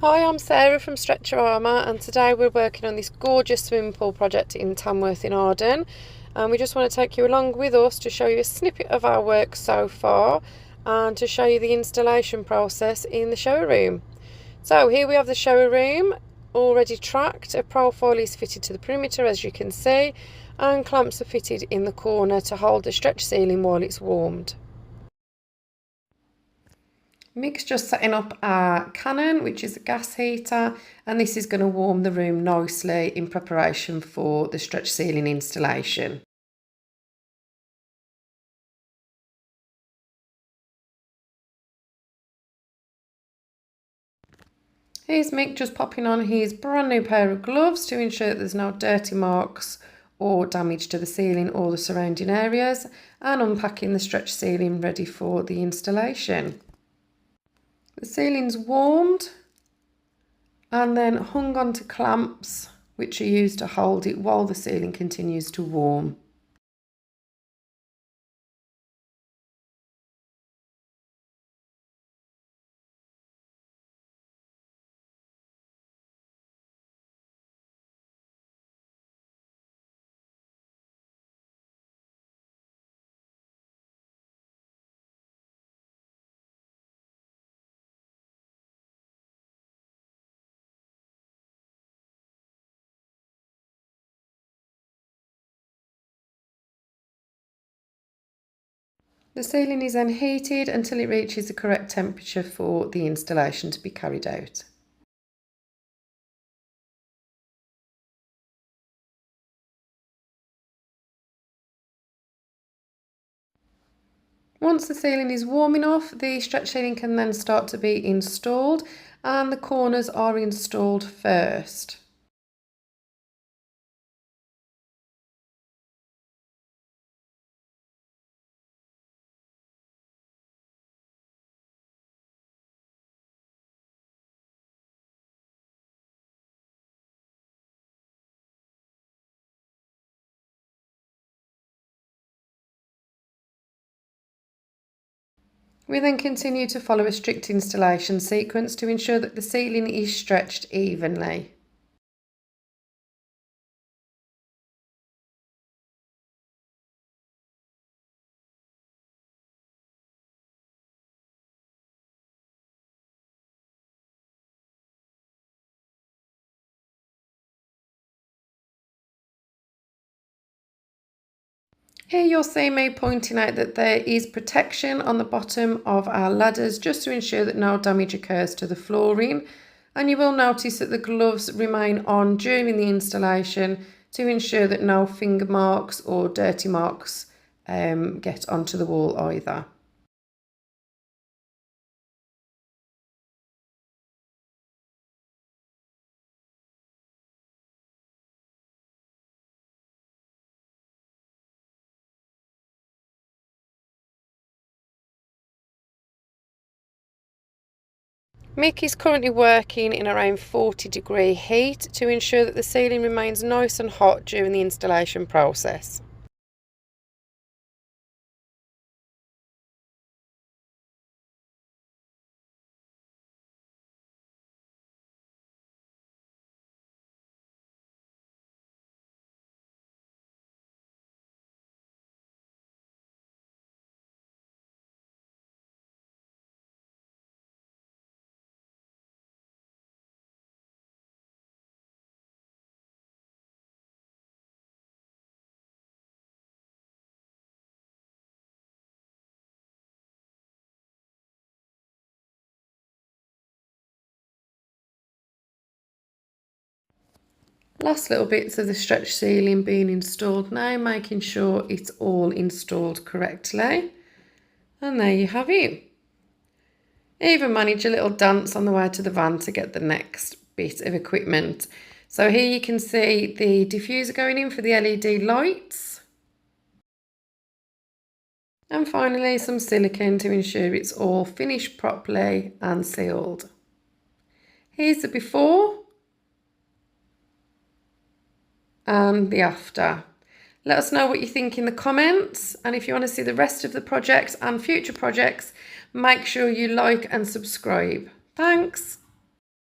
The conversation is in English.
Hi, I'm Sarah from Stretcherama, and today we're working on this gorgeous swimming pool project in Tamworth in Arden, and we just want to take you along with us to show you a snippet of our work so far and to show you the installation process in the shower room. So here we have the shower room already tracked. A profile is fitted to the perimeter, as you can see, and clamps are fitted in the corner to hold the stretch ceiling while it's warmed. Mick's just setting up our Canon, which is a gas heater, and this is going to warm the room nicely in preparation for the stretch ceiling installation. Here's Mick just popping on his brand new pair of gloves to ensure that there's no dirty marks or damage to the ceiling or the surrounding areas, and unpacking the stretch ceiling ready for the installation. The ceiling's warmed and then hung onto clamps which are used to hold it while the ceiling continues to warm. The ceiling is then heated until it reaches the correct temperature for the installation to be carried out. Once the ceiling is warm enough, the stretch ceiling can then start to be installed, and the corners are installed first. We then continue to follow a strict installation sequence to ensure that the ceiling is stretched evenly. Here you'll see me pointing out that there is protection on the bottom of our ladders just to ensure that no damage occurs to the flooring, and you will notice that the gloves remain on during the installation to ensure that no finger marks or dirty marks get onto the wall either. Mick is currently working in around 40-degree heat to ensure that the ceiling remains nice and hot during the installation process. Last little bits of the stretch ceiling being installed now, making sure it's all installed correctly. And there you have it. Even manage a little dance on the way to the van to get the next bit of equipment. So here you can see the diffuser going in for the LED lights. And finally some silicone to ensure it's all finished properly and sealed. Here's the before and the after. Let us know what you think in the comments, and if you want to see the rest of the project and future projects, make sure you like and subscribe. Thanks.